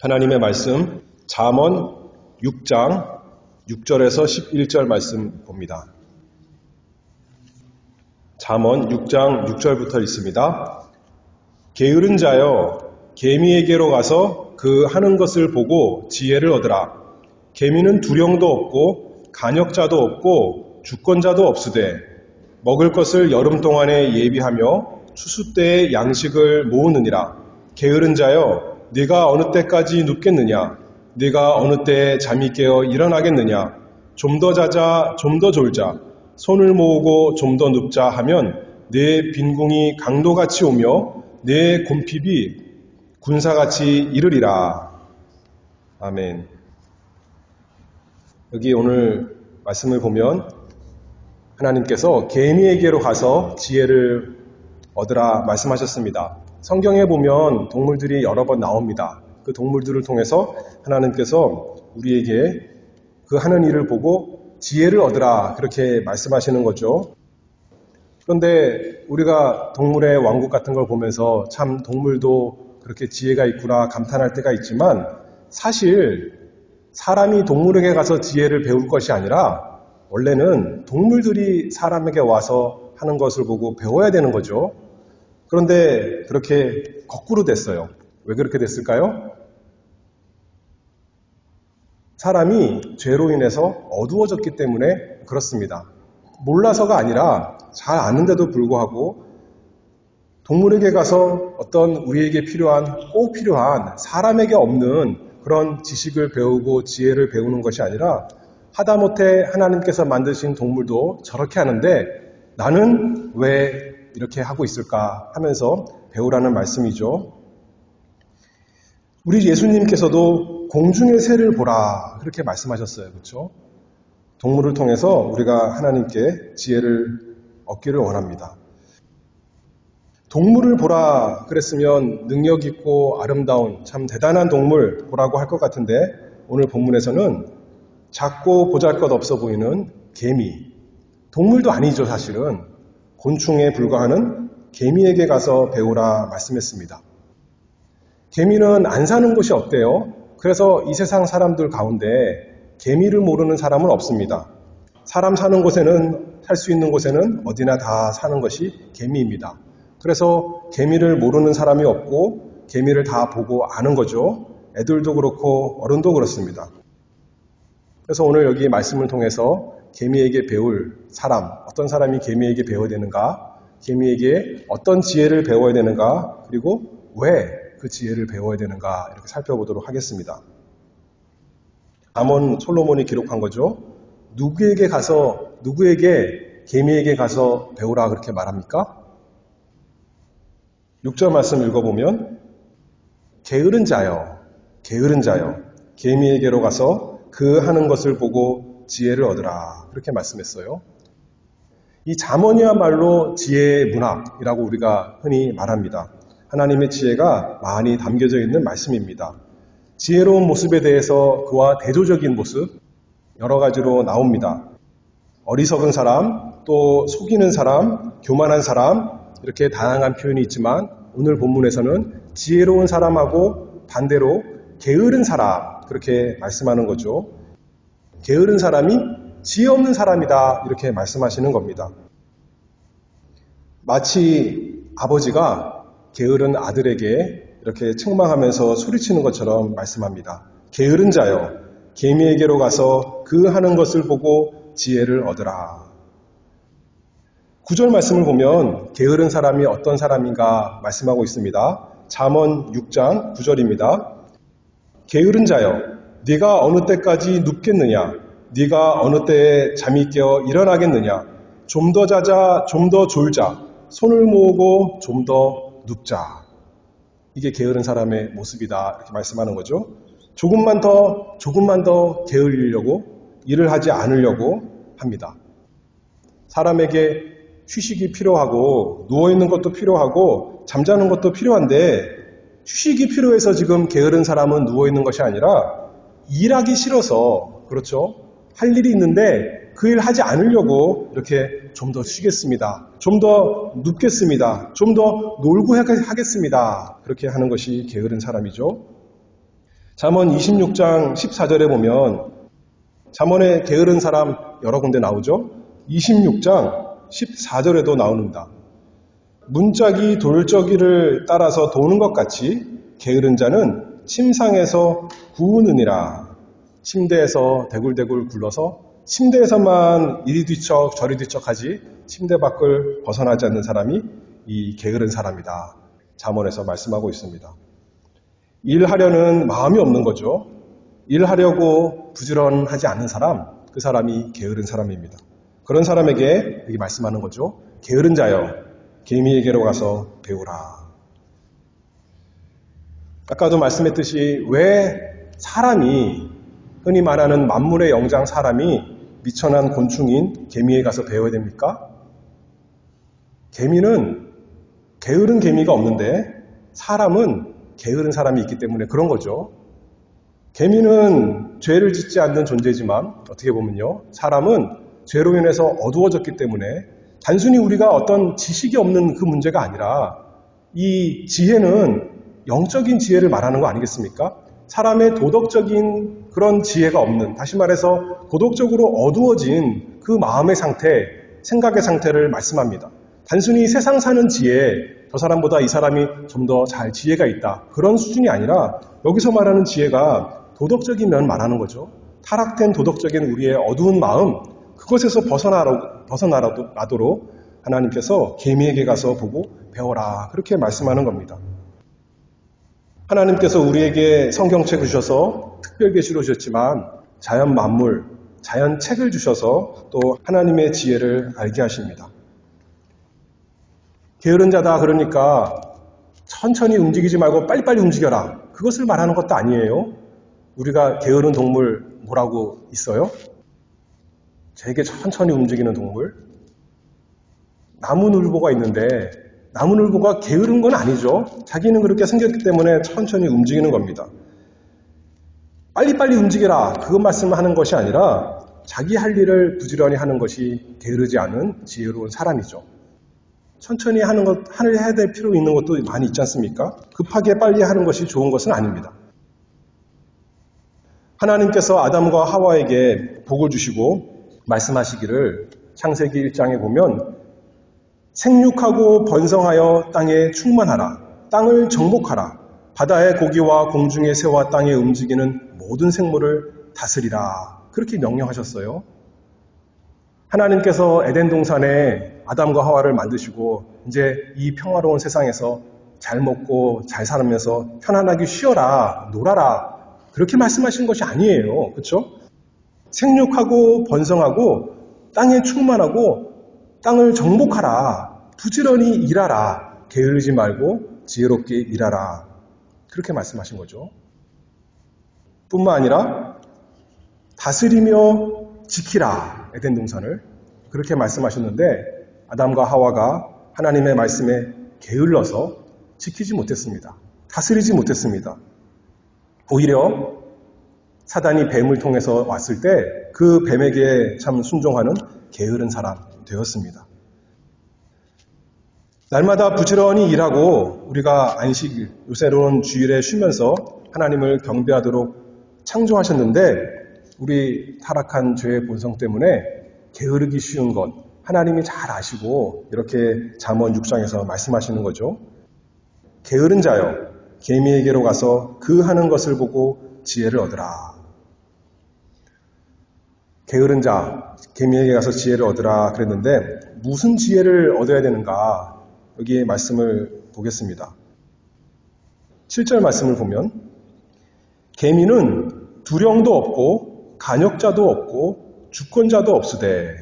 하나님의 말씀 잠언 6장 6절에서 11절 말씀 봅니다. 잠언 6장 6절부터 있습니다. 게으른 자여 개미에게로 가서 그 하는 것을 보고 지혜를 얻으라. 개미는 두령도 없고 간역자도 없고 주권자도 없으되 먹을 것을 여름 동안에 예비하며 추수 때에 양식을 모으느니라. 게으른 자여 네가 어느 때까지 눕겠느냐? 네가 어느 때에 잠이 깨어 일어나겠느냐? 좀 더 자자, 좀 더 졸자, 손을 모으고 좀 더 눕자 하면 내 빈궁이 강도같이 오며 내 곰핍이 군사같이 이르리라. 아멘. 여기 오늘 말씀을 보면 하나님께서 개미에게로 가서 지혜를 얻으라 말씀하셨습니다. 성경에 보면 동물들이 여러 번 나옵니다. 그 동물들을 통해서 하나님께서 우리에게 그 하는 일을 보고 지혜를 얻으라 그렇게 말씀하시는 거죠. 그런데 우리가 동물의 왕국 같은 걸 보면서 참 동물도 그렇게 지혜가 있구나 감탄할 때가 있지만 사실 사람이 동물에게 가서 지혜를 배울 것이 아니라 원래는 동물들이 사람에게 와서 하는 것을 보고 배워야 되는 거죠. 그런데 그렇게 거꾸로 됐어요. 왜 그렇게 됐을까요? 사람이 죄로 인해서 어두워졌기 때문에 그렇습니다. 몰라서가 아니라 잘 아는데도 불구하고 동물에게 가서 어떤 우리에게 꼭 필요한 사람에게 없는 그런 지식을 배우고 지혜를 배우는 것이 아니라 하다못해 하나님께서 만드신 동물도 저렇게 하는데 나는 왜 이렇게 하고 있을까 하면서 배우라는 말씀이죠. 우리 예수님께서도 공중의 새를 보라 그렇게 말씀하셨어요. 그렇죠? 동물을 통해서 우리가 하나님께 지혜를 얻기를 원합니다. 동물을 보라 그랬으면 능력 있고 아름다운 참 대단한 동물 보라고 할 것 같은데 오늘 본문에서는 작고 보잘것없어 보이는 개미, 동물도 아니죠 사실은. 곤충에 불과하는 개미에게 가서 배우라 말씀했습니다. 개미는 안 사는 곳이 없대요. 그래서 이 세상 사람들 가운데 개미를 모르는 사람은 없습니다. 사람 사는 곳에는, 살 수 있는 곳에는 어디나 다 사는 것이 개미입니다. 그래서 개미를 모르는 사람이 없고 개미를 다 보고 아는 거죠. 애들도 그렇고 어른도 그렇습니다. 그래서 오늘 여기 말씀을 통해서 개미에게 배울 사람, 어떤 사람이 개미에게 배워야 되는가, 개미에게 어떤 지혜를 배워야 되는가, 그리고 왜 그 지혜를 배워야 되는가 이렇게 살펴보도록 하겠습니다. 잠언 솔로몬이 기록한 거죠. 누구에게 개미에게 가서 배우라 그렇게 말합니까? 6절 말씀 읽어보면 게으른 자여 개미에게로 가서 그 하는 것을 보고 지혜를 얻으라 그렇게 말씀했어요. 이 잠언이야말로 지혜의 문학이라고 우리가 흔히 말합니다. 하나님의 지혜가 많이 담겨져 있는 말씀입니다. 지혜로운 모습에 대해서 그와 대조적인 모습 여러 가지로 나옵니다. 어리석은 사람, 또 속이는 사람, 교만한 사람 이렇게 다양한 표현이 있지만 오늘 본문에서는 지혜로운 사람하고 반대로 게으른 사람 그렇게 말씀하는 거죠. 게으른 사람이 지혜 없는 사람이다 이렇게 말씀하시는 겁니다. 마치 아버지가 게으른 아들에게 이렇게 책망하면서 소리치는 것처럼 말씀합니다. 게으른 자여 개미에게로 가서 그 하는 것을 보고 지혜를 얻으라. 9절 말씀을 보면 게으른 사람이 어떤 사람인가 말씀하고 있습니다. 잠언 6장 9절입니다. 게으른 자여 네가 어느 때까지 눕겠느냐? 네가 어느 때에 잠이 깨어 일어나겠느냐? 좀 더 자자, 좀 더 졸자, 손을 모으고 좀 더 눕자. 이게 게으른 사람의 모습이다 이렇게 말씀하는 거죠. 조금만 더 게으르려고 일을 하지 않으려고 합니다. 사람에게 휴식이 필요하고 누워있는 것도 필요하고 잠자는 것도 필요한데 휴식이 필요해서 지금 게으른 사람은 누워있는 것이 아니라 일하기 싫어서 그렇죠. 할 일이 있는데 그 일 하지 않으려고 이렇게 좀 더 쉬겠습니다. 좀 더 눕겠습니다. 좀 더 놀고 하겠습니다. 그렇게 하는 것이 게으른 사람이죠. 잠언 26장 14절에 보면 잠언에 게으른 사람 여러 군데 나오죠. 26장 14절에도 나옵니다. 문짝이 돌적이를 따라서 도는 것 같이 게으른 자는 침상에서 구우느니라. 침대에서 대굴대굴 굴러서 침대에서만 이리 뒤척 저리 뒤척하지 침대 밖을 벗어나지 않는 사람이 이 게으른 사람이다. 잠언에서 말씀하고 있습니다. 일하려는 마음이 없는 거죠. 일하려고 부지런하지 않는 사람, 그 사람이 게으른 사람입니다. 그런 사람에게 여기 말씀하는 거죠. 게으른 자여, 개미에게로 가서 배우라. 아까도 말씀했듯이 왜 사람이, 흔히 말하는 만물의 영장 사람이 미천한 곤충인 개미에 가서 배워야 됩니까? 개미는 게으른 개미가 없는데 사람은 게으른 사람이 있기 때문에 그런 거죠. 개미는 죄를 짓지 않는 존재지만 어떻게 보면요. 사람은 죄로 인해서 어두워졌기 때문에 단순히 우리가 어떤 지식이 없는 그 문제가 아니라 이 지혜는 영적인 지혜를 말하는 거 아니겠습니까? 사람의 도덕적인 그런 지혜가 없는, 다시 말해서 도덕적으로 어두워진 그 마음의 상태, 생각의 상태를 말씀합니다. 단순히 세상 사는 지혜, 저 사람보다 이 사람이 좀 더 잘 지혜가 있다. 그런 수준이 아니라 여기서 말하는 지혜가 도덕적인 면 말하는 거죠. 타락된 도덕적인 우리의 어두운 마음, 그것에서 벗어나도록 하나님께서 개미에게 가서 보고 배워라. 그렇게 말씀하는 겁니다. 하나님께서 우리에게 성경책을 주셔서 특별 계시로 주셨지만 자연 만물, 자연 책을 주셔서 또 하나님의 지혜를 알게 하십니다. 게으른 자다 그러니까 천천히 움직이지 말고 빨리빨리 움직여라. 그것을 말하는 것도 아니에요. 우리가 게으른 동물 뭐라고 있어요? 되게 천천히 움직이는 동물. 나무늘보가 있는데 나무늘보가 게으른 건 아니죠. 자기는 그렇게 생겼기 때문에 천천히 움직이는 겁니다. 빨리빨리 움직여라. 그것 말씀하는 것이 아니라 자기 할 일을 부지런히 하는 것이 게으르지 않은 지혜로운 사람이죠. 천천히 하는 것, 해야 될 필요 있는 것도 많이 있지 않습니까? 급하게 빨리 하는 것이 좋은 것은 아닙니다. 하나님께서 아담과 하와에게 복을 주시고 말씀하시기를 창세기 1장에 보면 생육하고 번성하여 땅에 충만하라. 땅을 정복하라. 바다의 고기와 공중의 새와 땅에 움직이는 모든 생물을 다스리라. 그렇게 명령하셨어요. 하나님께서 에덴 동산에 아담과 하와를 만드시고 이제 이 평화로운 세상에서 잘 먹고 잘 살면서 편안하게 쉬어라, 놀아라. 그렇게 말씀하신 것이 아니에요. 그렇죠? 생육하고 번성하고 땅에 충만하고 땅을 정복하라. 부지런히 일하라. 게으르지 말고 지혜롭게 일하라. 그렇게 말씀하신 거죠. 뿐만 아니라 다스리며 지키라. 에덴 동산을. 그렇게 말씀하셨는데 아담과 하와가 하나님의 말씀에 게을러서 지키지 못했습니다. 다스리지 못했습니다. 오히려 사단이 뱀을 통해서 왔을 때 그 뱀에게 참 순종하는 게으른 사람 되었습니다. 날마다 부지런히 일하고 우리가 안식, 요새로운 주일에 쉬면서 하나님을 경배하도록 창조하셨는데 우리 타락한 죄의 본성 때문에 게으르기 쉬운 것 하나님이 잘 아시고 이렇게 잠언 6장에서 말씀하시는 거죠. 게으른 자여 개미에게로 가서 그 하는 것을 보고 지혜를 얻으라. 게으른 자 개미에게 가서 지혜를 얻으라 그랬는데 무슨 지혜를 얻어야 되는가 여기 말씀을 보겠습니다. 7절 말씀을 보면 개미는 두령도 없고 간역자도 없고 주권자도 없으되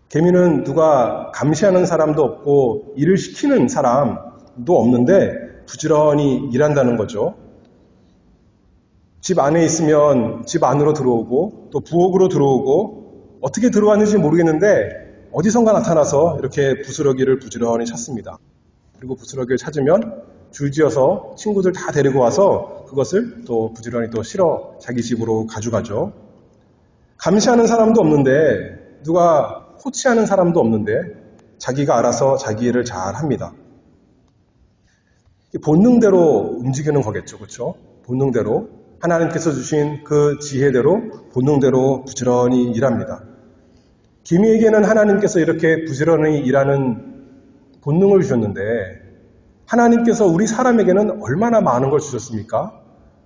개미는 누가 감시하는 사람도 없고 일을 시키는 사람도 없는데 부지런히 일한다는 거죠. 집 안에 있으면 집 안으로 들어오고 또 부엌으로 들어오고 어떻게 들어왔는지 모르겠는데 어디선가 나타나서 이렇게 부스러기를 부지런히 찾습니다. 그리고 부스러기를 찾으면 줄지어서 친구들 다 데리고 와서 그것을 또 부지런히 또 실어 자기 집으로 가져가죠. 감시하는 사람도 없는데 누가 코치하는 사람도 없는데 자기가 알아서 자기 일을 잘 합니다. 본능대로 움직이는 거겠죠. 그렇죠? 본능대로 하나님께서 주신 그 지혜대로 본능대로 부지런히 일합니다. 개미에게는 하나님께서 이렇게 부지런히 일하는 본능을 주셨는데 하나님께서 우리 사람에게는 얼마나 많은 걸 주셨습니까?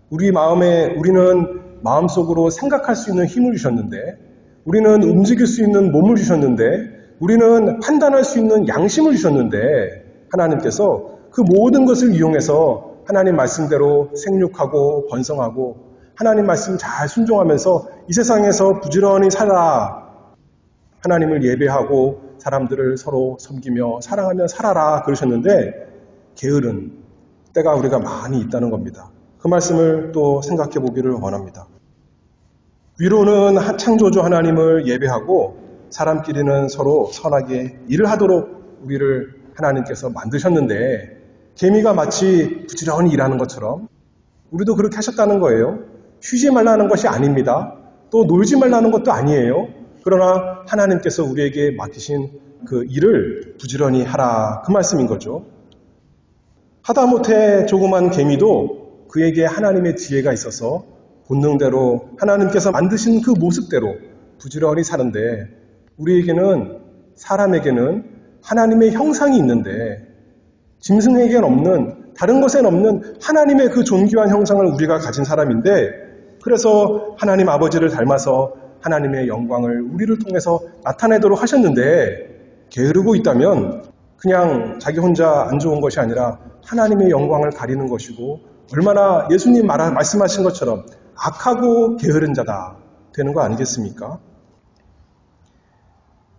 우리는 마음속으로 생각할 수 있는 힘을 주셨는데 우리는 움직일 수 있는 몸을 주셨는데 우리는 판단할 수 있는 양심을 주셨는데 하나님께서 그 모든 것을 이용해서 하나님 말씀대로 생육하고 번성하고 하나님 말씀 잘 순종하면서 이 세상에서 부지런히 살아라. 하나님을 예배하고 사람들을 서로 섬기며 사랑하며 살아라 그러셨는데 게으른 때가 우리가 많이 있다는 겁니다. 그 말씀을 또 생각해 보기를 원합니다. 위로는 창조주 하나님을 예배하고 사람끼리는 서로 선하게 일을 하도록 우리를 하나님께서 만드셨는데 개미가 마치 부지런히 일하는 것처럼 우리도 그렇게 하셨다는 거예요. 쉬지 말라는 것이 아닙니다. 또 놀지 말라는 것도 아니에요. 그러나 하나님께서 우리에게 맡기신 그 일을 부지런히 하라 그 말씀인 거죠. 하다못해 조그만 개미도 그에게 하나님의 지혜가 있어서 본능대로 하나님께서 만드신 그 모습대로 부지런히 사는데 우리에게는 사람에게는 하나님의 형상이 있는데 짐승에게는 없는 다른 것에는 없는 하나님의 그 존귀한 형상을 우리가 가진 사람인데 그래서 하나님 아버지를 닮아서 하나님의 영광을 우리를 통해서 나타내도록 하셨는데 게으르고 있다면 그냥 자기 혼자 안 좋은 것이 아니라 하나님의 영광을 가리는 것이고 얼마나 예수님 말씀하신 것처럼 악하고 게으른 자다 되는 거 아니겠습니까?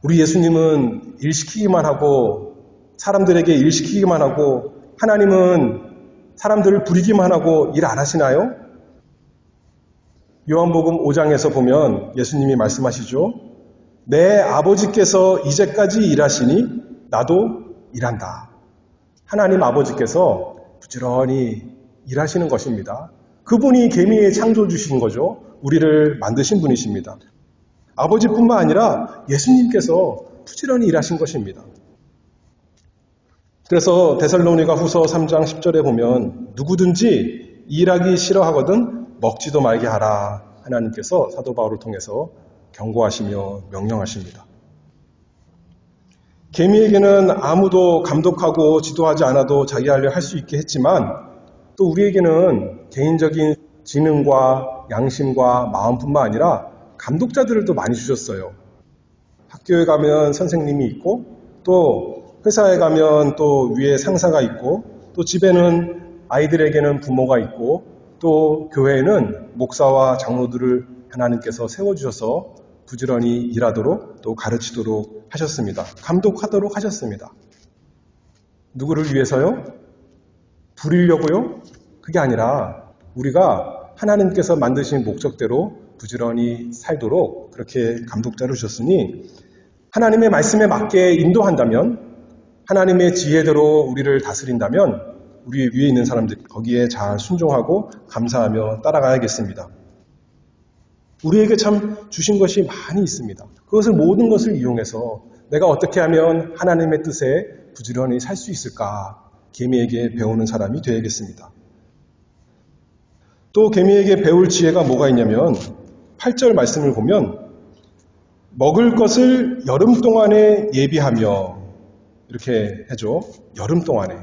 우리 예수님은 일 시키기만 하고 사람들에게 일 시키기만 하고 하나님은 사람들을 부리기만 하고 일 안 하시나요? 요한복음 5장에서 보면 예수님이 말씀하시죠. 내 아버지께서 이제까지 일하시니 나도 일한다. 하나님 아버지께서 부지런히 일하시는 것입니다. 그분이 개미의 창조주신 거죠. 우리를 만드신 분이십니다. 아버지뿐만 아니라 예수님께서 부지런히 일하신 것입니다. 그래서 데살로니가 후서 3장 10절에 보면 누구든지 일하기 싫어하거든 먹지도 말게 하라. 하나님께서 사도 바울을 통해서 경고하시며 명령하십니다. 개미에게는 아무도 감독하고 지도하지 않아도 자기 할 일 할 수 있게 했지만 또 우리에게는 개인적인 지능과 양심과 마음뿐만 아니라 감독자들을 또 많이 주셨어요. 학교에 가면 선생님이 있고 또 회사에 가면 또 위에 상사가 있고 또 집에는 아이들에게는 부모가 있고 또 교회에는 목사와 장로들을 하나님께서 세워주셔서 부지런히 일하도록 또 가르치도록 하셨습니다. 감독하도록 하셨습니다. 누구를 위해서요? 부리려고요? 그게 아니라 우리가 하나님께서 만드신 목적대로 부지런히 살도록 그렇게 감독자를 주셨으니 하나님의 말씀에 맞게 인도한다면 하나님의 지혜대로 우리를 다스린다면 우리 위에 있는 사람들이 거기에 잘 순종하고 감사하며 따라가야겠습니다. 우리에게 참 주신 것이 많이 있습니다. 그것을 모든 것을 이용해서 내가 어떻게 하면 하나님의 뜻에 부지런히 살 수 있을까? 개미에게 배우는 사람이 되야겠습니다. 또 개미에게 배울 지혜가 뭐가 있냐면 8절 말씀을 보면 먹을 것을 여름 동안에 예비하며 이렇게 해줘. 여름 동안에.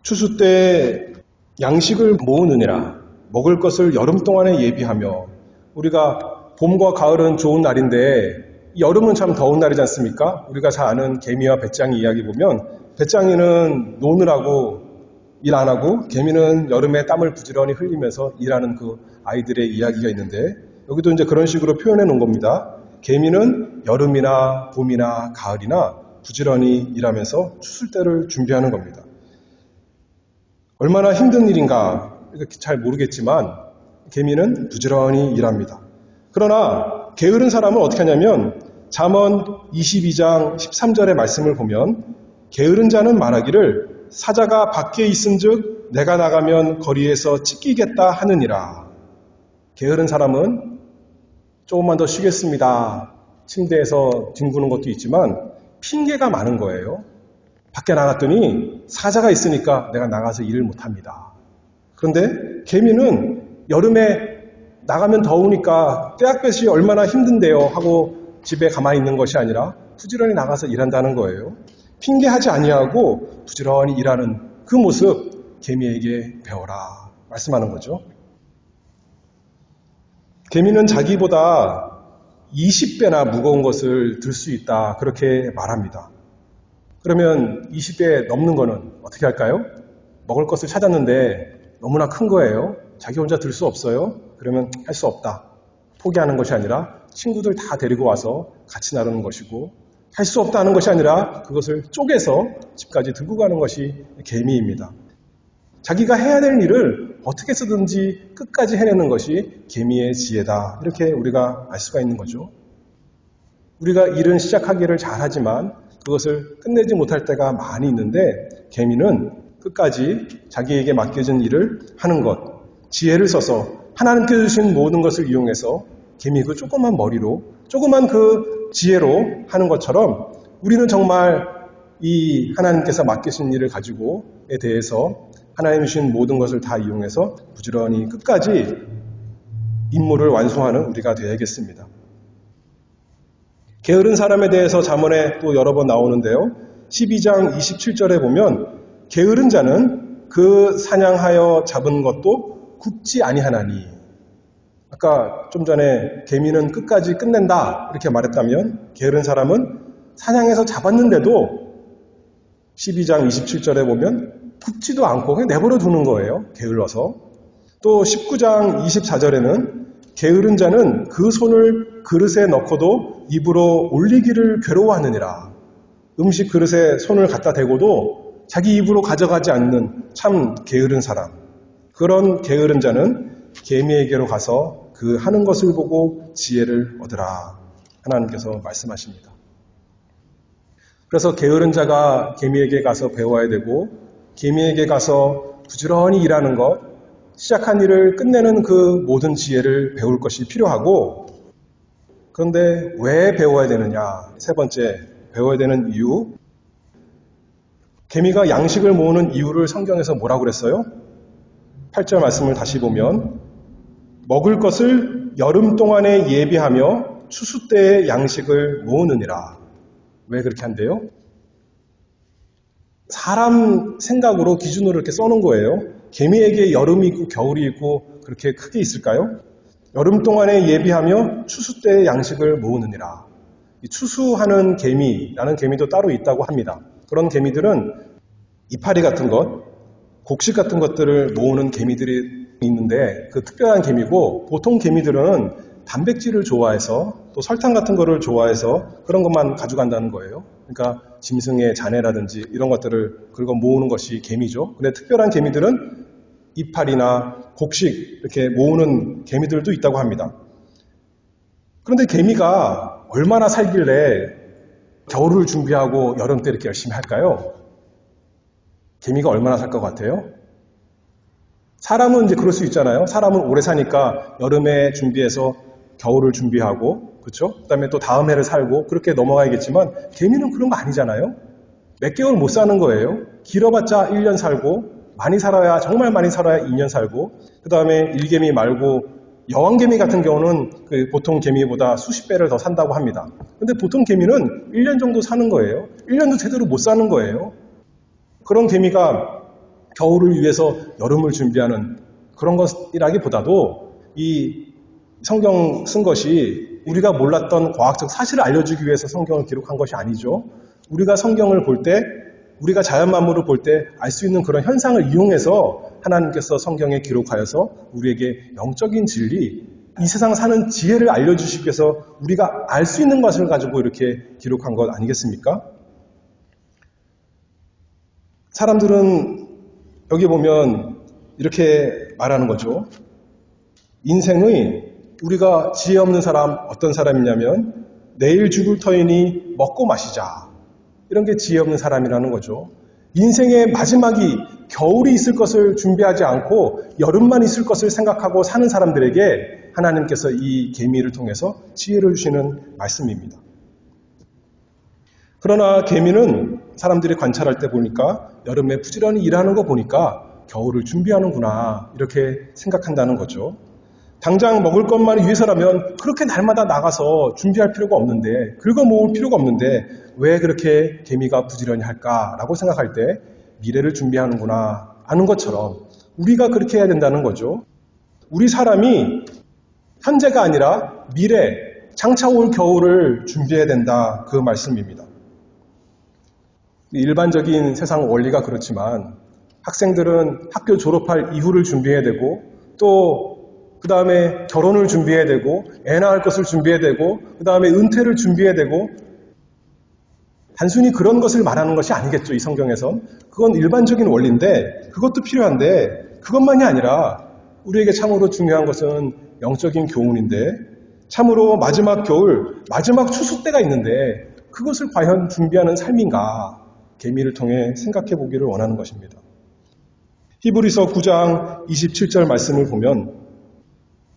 추수 때 양식을 모으느니라. 먹을 것을 여름 동안에 예비하며 우리가 봄과 가을은 좋은 날인데 여름은 참 더운 날이지 않습니까? 우리가 잘 아는 개미와 배짱이 이야기 보면 배짱이는 노느라고 일 안 하고 개미는 여름에 땀을 부지런히 흘리면서 일하는 그 아이들의 이야기가 있는데 여기도 이제 그런 식으로 표현해 놓은 겁니다. 개미는 여름이나 봄이나 가을이나 부지런히 일하면서 추술 때를 준비하는 겁니다. 얼마나 힘든 일인가 잘 모르겠지만 개미는 부지런히 일합니다. 그러나 게으른 사람은 어떻게 하냐면 잠언 22장 13절의 말씀을 보면 게으른 자는 말하기를 사자가 밖에 있은즉 내가 나가면 거리에서 찢기겠다 하느니라. 게으른 사람은 조금만 더 쉬겠습니다. 침대에서 뒹구는 것도 있지만 핑계가 많은 거예요. 밖에 나갔더니 사자가 있으니까 내가 나가서 일을 못합니다. 그런데 개미는 여름에 나가면 더우니까 떼약볕이 얼마나 힘든데요 하고 집에 가만히 있는 것이 아니라 부지런히 나가서 일한다는 거예요. 핑계하지 아니하고 부지런히 일하는 그 모습 개미에게 배워라 말씀하는 거죠. 개미는 자기보다 20배나 무거운 것을 들 수 있다 그렇게 말합니다. 그러면 20배 넘는 거는 어떻게 할까요? 먹을 것을 찾았는데 너무나 큰 거예요. 자기 혼자 들 수 없어요. 그러면 할 수 없다. 포기하는 것이 아니라 친구들 다 데리고 와서 같이 나누는 것이고, 할 수 없다는 것이 아니라 그것을 쪼개서 집까지 들고 가는 것이 개미입니다. 자기가 해야 될 일을 어떻게 쓰든지 끝까지 해내는 것이 개미의 지혜다. 이렇게 우리가 알 수가 있는 거죠. 우리가 일은 시작하기를 잘하지만 그것을 끝내지 못할 때가 많이 있는데, 개미는 끝까지 자기에게 맡겨진 일을 하는 것, 지혜를 써서 하나님께 주신 모든 것을 이용해서 개미 그 조그만 머리로, 조그만 그 지혜로 하는 것처럼 우리는 정말 이 하나님께서 맡기신 일을 가지고에 대해서 하나님 주신 모든 것을 다 이용해서 부지런히 끝까지 임무를 완수하는 우리가 되어야겠습니다. 게으른 사람에 대해서 잠언에 또 여러 번 나오는데요. 12장 27절에 보면 게으른 자는 그 사냥하여 잡은 것도 굽지 아니하나니. 아까 좀 전에 개미는 끝까지 끝낸다 이렇게 말했다면, 게으른 사람은 사냥해서 잡았는데도 12장 27절에 보면 굽지도 않고 그냥 내버려 두는 거예요. 게을러서. 또 19장 24절에는 게으른 자는 그 손을 그릇에 넣고도 입으로 올리기를 괴로워하느니라. 음식 그릇에 손을 갖다 대고도 자기 입으로 가져가지 않는 참 게으른 사람. 그런 게으른 자는 개미에게로 가서 그 하는 것을 보고 지혜를 얻으라. 하나님께서 말씀하십니다. 그래서 게으른 자가 개미에게 가서 배워야 되고, 개미에게 가서 부지런히 일하는 것, 시작한 일을 끝내는 그 모든 지혜를 배울 것이 필요하고, 그런데 왜 배워야 되느냐? 세 번째, 배워야 되는 이유. 개미가 양식을 모으는 이유를 성경에서 뭐라고 그랬어요? 8절 말씀을 다시 보면, 먹을 것을 여름 동안에 예비하며 추수 때에 양식을 모으느니라. 왜 그렇게 한대요? 사람 생각으로 기준으로 이렇게 써놓은 거예요. 개미에게 여름이 있고 겨울이 있고 그렇게 크게 있을까요? 여름 동안에 예비하며 추수 때에 양식을 모으느니라. 이 추수하는 개미라는 개미도 따로 있다고 합니다. 그런 개미들은 이파리 같은 것, 곡식 같은 것들을 모으는 개미들이 있는데, 그 특별한 개미고, 보통 개미들은 단백질을 좋아해서 또 설탕 같은 거를 좋아해서 그런 것만 가져간다는 거예요. 그러니까 짐승의 잔해라든지 이런 것들을 긁어 모으는 것이 개미죠. 근데 특별한 개미들은 이파리나 곡식 이렇게 모으는 개미들도 있다고 합니다. 그런데 개미가 얼마나 살길래 겨울을 준비하고 여름 때 이렇게 열심히 할까요? 개미가 얼마나 살 것 같아요? 사람은 이제 그럴 수 있잖아요. 사람은 오래 사니까 여름에 준비해서 겨울을 준비하고, 그렇죠? 그다음에 또 다음 해를 살고 그렇게 넘어가야겠지만, 개미는 그런 거 아니잖아요. 몇 개월 못 사는 거예요. 길어봤자 1년 살고, 많이 살아야, 정말 많이 살아야 2년 살고, 그다음에 일개미 말고 여왕개미 같은 경우는 그 보통 개미보다 수십 배를 더 산다고 합니다. 근데 보통 개미는 1년 정도 사는 거예요. 1년도 제대로 못 사는 거예요. 그런 개미가 겨울을 위해서 여름을 준비하는 그런 것이라기보다도, 이 성경 쓴 것이 우리가 몰랐던 과학적 사실을 알려주기 위해서 성경을 기록한 것이 아니죠. 우리가 성경을 볼 때, 우리가 자연 만물을 볼 때 알 수 있는 그런 현상을 이용해서 하나님께서 성경에 기록하여서 우리에게 영적인 진리, 이 세상 사는 지혜를 알려주시기 위해서 우리가 알 수 있는 것을 가지고 이렇게 기록한 것 아니겠습니까? 사람들은 여기 보면 이렇게 말하는 거죠. 인생의, 우리가 지혜 없는 사람 어떤 사람이냐면, 내일 죽을 터이니 먹고 마시자. 이런 게 지혜 없는 사람이라는 거죠. 인생의 마지막이 겨울이 있을 것을 준비하지 않고 여름만 있을 것을 생각하고 사는 사람들에게 하나님께서 이 개미를 통해서 지혜를 주시는 말씀입니다. 그러나 개미는 사람들이 관찰할 때 보니까, 여름에 부지런히 일하는 거 보니까 겨울을 준비하는구나 이렇게 생각한다는 거죠. 당장 먹을 것만 위해서라면 그렇게 날마다 나가서 준비할 필요가 없는데, 긁어 모을 필요가 없는데 왜 그렇게 개미가 부지런히 할까라고 생각할 때 미래를 준비하는구나 아는 것처럼 우리가 그렇게 해야 된다는 거죠. 우리 사람이 현재가 아니라 미래, 장차 올 겨울을 준비해야 된다, 그 말씀입니다. 일반적인 세상 원리가 그렇지만 학생들은 학교 졸업할 이후를 준비해야 되고, 또 그 다음에 결혼을 준비해야 되고, 애 낳을 것을 준비해야 되고, 그 다음에 은퇴를 준비해야 되고, 단순히 그런 것을 말하는 것이 아니겠죠, 이 성경에선. 그건 일반적인 원리인데 그것도 필요한데, 그것만이 아니라 우리에게 참으로 중요한 것은 영적인 교훈인데, 참으로 마지막 겨울, 마지막 추수 때가 있는데 그것을 과연 준비하는 삶인가, 계미를 통해 생각해 보기를 원하는 것입니다. 히브리서 9장 27절 말씀을 보면,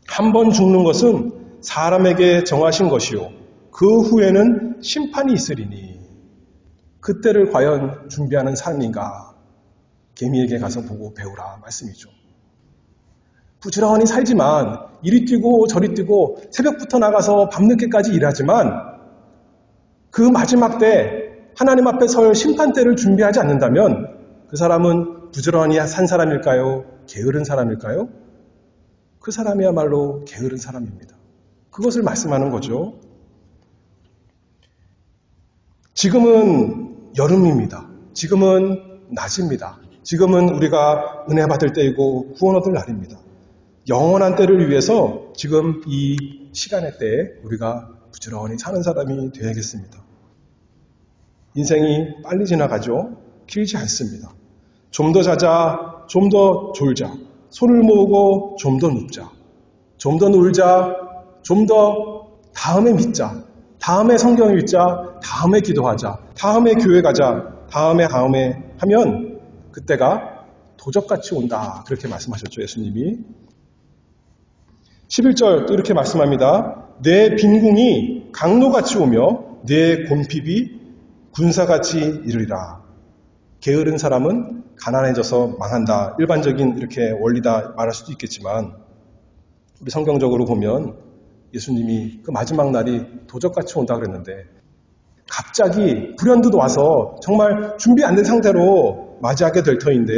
한 번 죽는 것은 사람에게 정하신 것이요 그 후에는 심판이 있으리니, 그때를 과연 준비하는 삶인가, 개미에게 가서 보고 배우라 말씀이죠. 부지런히 살지만 이리 뛰고 저리 뛰고 새벽부터 나가서 밤늦게까지 일하지만 그 마지막 때 하나님 앞에 설 심판대를 준비하지 않는다면 그 사람은 부지런히 산 사람일까요? 게으른 사람일까요? 그 사람이야말로 게으른 사람입니다. 그것을 말씀하는 거죠. 지금은 여름입니다. 지금은 낮입니다. 지금은 우리가 은혜 받을 때이고 구원 얻을 날입니다. 영원한 때를 위해서 지금 이 시간의 때에 우리가 부지런히 사는 사람이 되어야겠습니다. 인생이 빨리 지나가죠. 길지 않습니다. 좀 더 자자, 좀 더 졸자, 손을 모으고 좀 더 눕자, 좀 더 놀자, 좀 더 다음에 믿자, 다음에 성경 읽자, 다음에 기도하자, 다음에 교회 가자, 다음에 하면 그때가 도적같이 온다, 그렇게 말씀하셨죠, 예수님이. 11절 또 이렇게 말씀합니다. 내 빈궁이 강노같이 오며 내 곰핍이 군사같이 이르리라. 게으른 사람은 가난해져서 망한다, 일반적인 이렇게 원리다 말할 수도 있겠지만, 우리 성경적으로 보면 예수님이 그 마지막 날이 도적같이 온다 그랬는데 갑자기 불현듯 와서 정말 준비 안 된 상태로 맞이하게 될 터인데,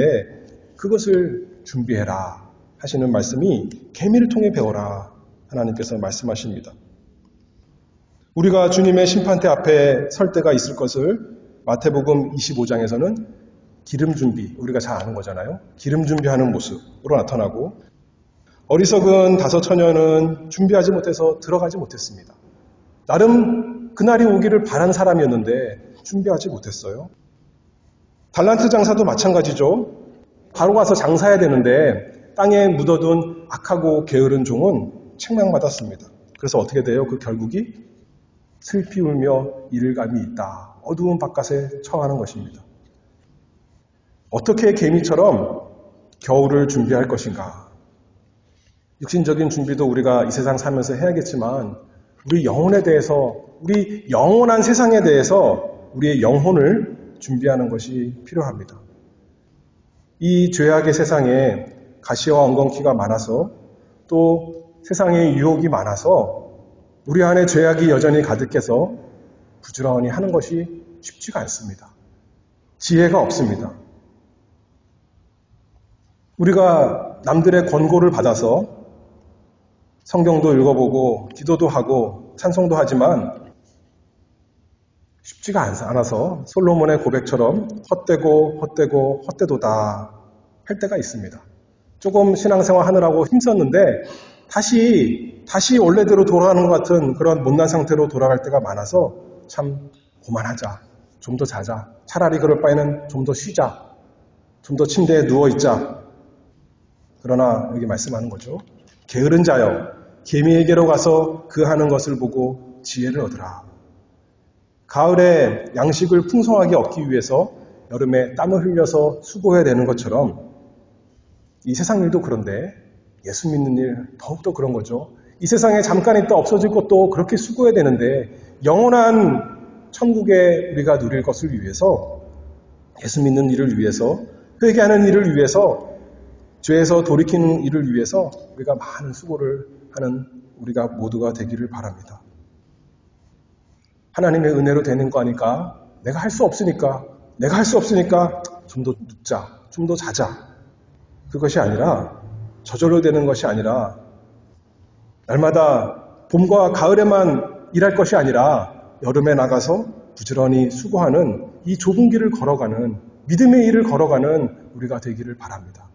그것을 준비해라 하시는 말씀이 계미를 통해 배워라, 하나님께서 말씀하십니다. 우리가 주님의 심판대 앞에 설 때가 있을 것을 마태복음 25장에서는 기름 준비, 우리가 잘 아는 거잖아요. 기름 준비하는 모습으로 나타나고, 어리석은 다섯 처녀는 준비하지 못해서 들어가지 못했습니다. 나름 그날이 오기를 바란 사람이었는데 준비하지 못했어요. 달란트 장사도 마찬가지죠. 바로 가서 장사해야 되는데 땅에 묻어둔 악하고 게으른 종은 책망받았습니다. 그래서 어떻게 돼요? 그 결국이 슬피 울며 이를감이 있다, 어두운 바깥에 처하는 것입니다. 어떻게 개미처럼 겨울을 준비할 것인가? 육신적인 준비도 우리가 이 세상 살면서 해야겠지만, 우리 영혼에 대해서, 우리 영원한 세상에 대해서 우리의 영혼을 준비하는 것이 필요합니다. 이 죄악의 세상에 가시와 엉겅퀴가 많아서, 또 세상에 유혹이 많아서 우리 안에 죄악이 여전히 가득해서 부지런히 하는 것이 쉽지가 않습니다. 지혜가 없습니다. 우리가 남들의 권고를 받아서 성경도 읽어보고 기도도 하고 찬송도 하지만 쉽지가 않아서 솔로몬의 고백처럼 헛되고 헛되도다 할 때가 있습니다. 조금 신앙생활 하느라고 힘썼는데 다시 원래대로 돌아가는 것 같은 그런 못난 상태로 돌아갈 때가 많아서 참 그만하자, 좀 더 자자, 차라리 그럴 바에는 좀 더 쉬자, 좀 더 침대에 누워있자. 그러나 여기 말씀하는 거죠. 게으른 자여, 개미에게로 가서 그 하는 것을 보고 지혜를 얻으라. 가을에 양식을 풍성하게 얻기 위해서 여름에 땀을 흘려서 수고해야 되는 것처럼 이 세상 일도 그런데 예수 믿는 일 더욱더 그런 거죠. 이 세상에 잠깐 있다 없어질 것도 그렇게 수고해야 되는데, 영원한 천국에 우리가 누릴 것을 위해서, 예수 믿는 일을 위해서, 회개하는 일을 위해서 죄에서 돌이키는 일을 위해서 우리가 많은 수고를 하는 우리가 모두가 되기를 바랍니다. 하나님의 은혜로 되는 거 아니까 내가 할 수 없으니까 좀 더 눕자, 좀 더 자자. 그것이 아니라 저절로 되는 것이 아니라 날마다 봄과 가을에만 일할 것이 아니라 여름에 나가서 부지런히 수고하는 이 좁은 길을 걸어가는 믿음의 일을 걸어가는 우리가 되기를 바랍니다.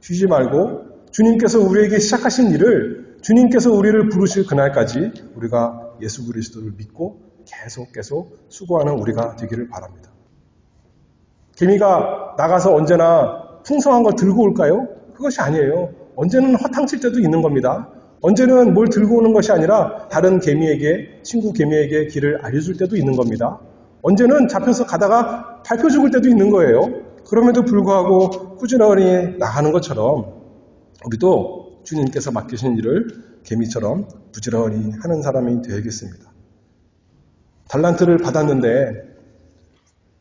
쉬지 말고 주님께서 우리에게 시작하신 일을 주님께서 우리를 부르실 그날까지 우리가 예수 그리스도를 믿고 계속 수고하는 우리가 되기를 바랍니다. 개미가 나가서 언제나 풍성한 걸 들고 올까요? 그것이 아니에요. 언제는 허탕칠 때도 있는 겁니다. 언제는 뭘 들고 오는 것이 아니라 다른 개미에게, 친구 개미에게 길을 알려줄 때도 있는 겁니다. 언제는 잡혀서 가다가 밟혀 죽을 때도 있는 거예요. 그럼에도 불구하고 꾸준히 나가는 것처럼 우리도 주님께서 맡기신 일을 개미처럼 부지런히 하는 사람이 되야겠습니다. 달란트를 받았는데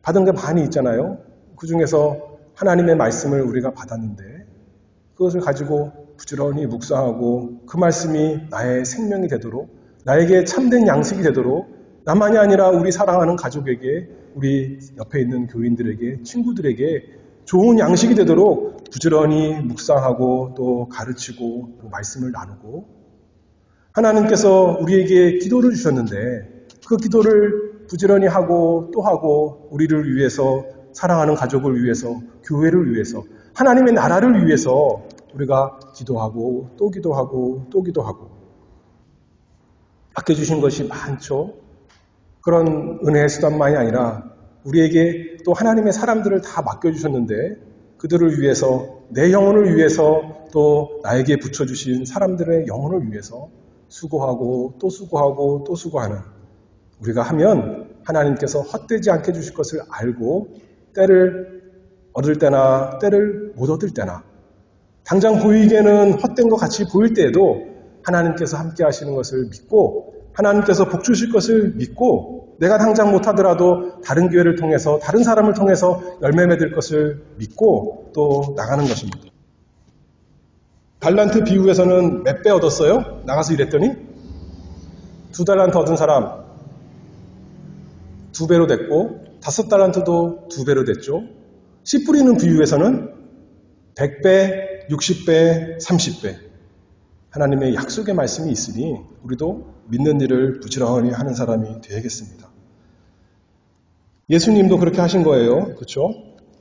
받은 게 많이 있잖아요. 그 중에서 하나님의 말씀을 우리가 받았는데 그것을 가지고 부지런히 묵상하고 그 말씀이 나의 생명이 되도록 나에게 참된 양식이 되도록 나만이 아니라 우리 사랑하는 가족에게 우리 옆에 있는 교인들에게 친구들에게 좋은 양식이 되도록 부지런히 묵상하고 또 가르치고 또 말씀을 나누고 하나님께서 우리에게 기도를 주셨는데 그 기도를 부지런히 하고 또 하고 우리를 위해서 사랑하는 가족을 위해서 교회를 위해서 하나님의 나라를 위해서 우리가 기도하고 또 기도하고 또 기도하고 맡겨주신 것이 많죠. 그런 은혜의 수단만이 아니라 우리에게 또 하나님의 사람들을 다 맡겨주셨는데 그들을 위해서 내 영혼을 위해서 또 나에게 붙여주신 사람들의 영혼을 위해서 수고하고 또 수고하고 또 수고하는 우리가 하면 하나님께서 헛되지 않게 주실 것을 알고 때를 얻을 때나 때를 못 얻을 때나 당장 보이기에는 헛된 것 같이 보일 때에도 하나님께서 함께 하시는 것을 믿고 하나님께서 복 주실 것을 믿고 내가 당장 못하더라도 다른 기회를 통해서 다른 사람을 통해서 열매 맺을 것을 믿고 또 나가는 것입니다. 달란트 비유에서는 몇 배 얻었어요? 나가서 일했더니 2달란트 얻은 사람 2배로 됐고 5달란트도 2배로 됐죠. 씨 뿌리는 비유에서는 100배, 60배, 30배 하나님의 약속의 말씀이 있으니 우리도 믿는 일을 부지런히 하는 사람이 되야겠습니다. 예수님도 그렇게 하신 거예요. 그렇죠?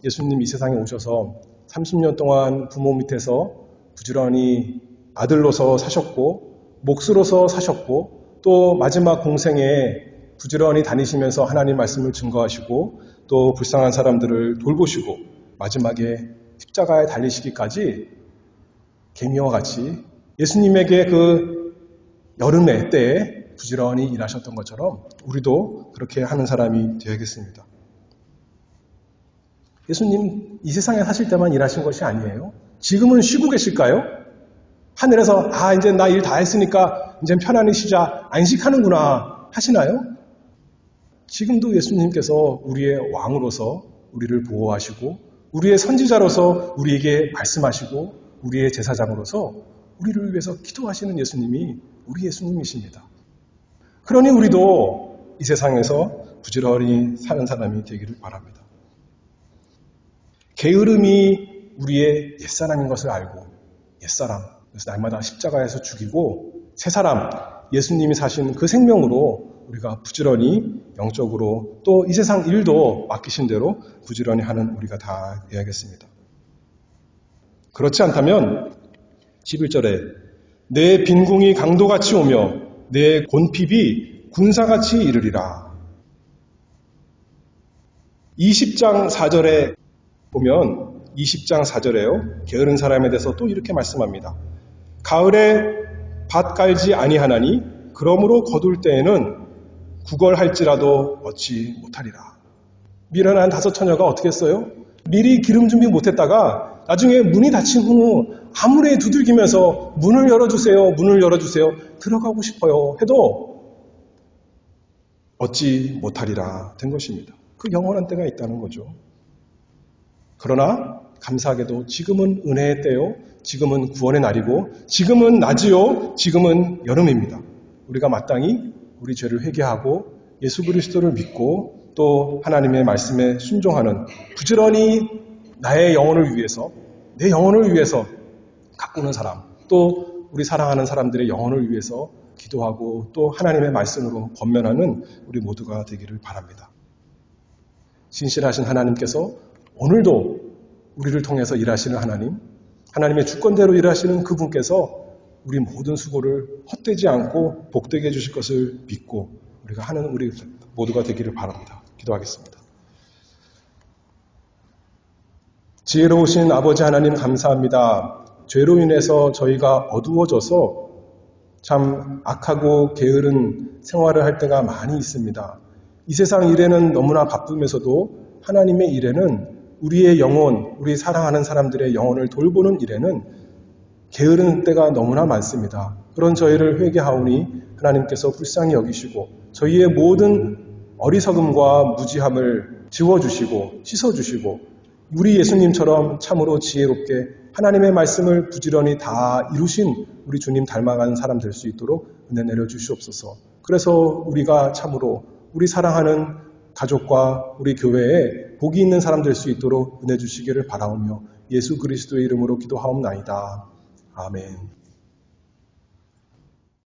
예수님 이 세상에 오셔서 30년 동안 부모 밑에서 부지런히 아들로서 사셨고 목수로서 사셨고 또 마지막 공생에 부지런히 다니시면서 하나님 말씀을 증거하시고 또 불쌍한 사람들을 돌보시고 마지막에 십자가에 달리시기까지 개미와 같이 예수님에게 그 여름의 때에 부지런히 일하셨던 것처럼 우리도 그렇게 하는 사람이 되야겠습니다. 예수님 이 세상에 사실 때만 일하신 것이 아니에요. 지금은 쉬고 계실까요? 하늘에서 이제 나 일 다 했으니까 이제 편안히 쉬자 안식하는구나 하시나요? 지금도 예수님께서 우리의 왕으로서 우리를 보호하시고 우리의 선지자로서 우리에게 말씀하시고 우리의 제사장으로서 우리를 위해서 기도하시는 예수님이 우리 예수님이십니다. 그러니 우리도 이 세상에서 부지런히 사는 사람이 되기를 바랍니다. 게으름이 우리의 옛사람인 것을 알고 옛사람, 그래서 날마다 십자가에서 죽이고 새사람, 예수님이 사신 그 생명으로 우리가 부지런히 영적으로 또 이 세상 일도 맡기신 대로 부지런히 하는 우리가 다 되야겠습니다. 그렇지 않다면 11절에 내 빈궁이 강도같이 오며 내 곤핍이 군사같이 이르리라. 20장 4절에 보면 20장 4절에요. 게으른 사람에 대해서 또 이렇게 말씀합니다. 가을에 밭 갈지 아니하나니 그러므로 거둘 때에는 구걸할지라도 얻지 못하리라. 미련한 5처녀가 어떻게 했어요? 미리 기름 준비 못했다가 나중에 문이 닫힌 후 아무리 두들기면서 문을 열어주세요 들어가고 싶어요 해도 얻지 못하리라 된 것입니다. 그 영원한 때가 있다는 거죠. 그러나 감사하게도 지금은 은혜의 때요, 지금은 구원의 날이고, 지금은 낮이요, 지금은 여름입니다. 우리가 마땅히 우리 죄를 회개하고 예수 그리스도를 믿고 또 하나님의 말씀에 순종하는, 부지런히 나의 영혼을 위해서, 내 영혼을 위해서 가꾸는 사람, 또 우리 사랑하는 사람들의 영혼을 위해서 기도하고 또 하나님의 말씀으로 권면하는 우리 모두가 되기를 바랍니다. 신실하신 하나님께서 오늘도 우리를 통해서 일하시는 하나님, 하나님의 주권대로 일하시는 그분께서 우리 모든 수고를 헛되지 않고 복되게 해주실 것을 믿고 우리가 하는 우리 모두가 되기를 바랍니다. 기도하겠습니다. 지혜로우신 아버지 하나님 감사합니다. 죄로 인해서 저희가 어두워져서 참 악하고 게으른 생활을 할 때가 많이 있습니다. 이 세상 일에는 너무나 바쁘면서도 하나님의 일에는, 우리의 영혼, 우리 사랑하는 사람들의 영혼을 돌보는 일에는 게으른 때가 너무나 많습니다. 그런 저희를 회개하오니 하나님께서 불쌍히 여기시고 저희의 모든 어리석음과 무지함을 지워주시고 씻어주시고 우리 예수님처럼 참으로 지혜롭게 하나님의 말씀을 부지런히 다 이루신 우리 주님 닮아가는 사람 될 수 있도록 은혜 내려주시옵소서. 그래서 우리가 참으로 우리 사랑하는 가족과 우리 교회에 복이 있는 사람 될 수 있도록 은혜 주시기를 바라오며 예수 그리스도의 이름으로 기도하옵나이다. 아멘.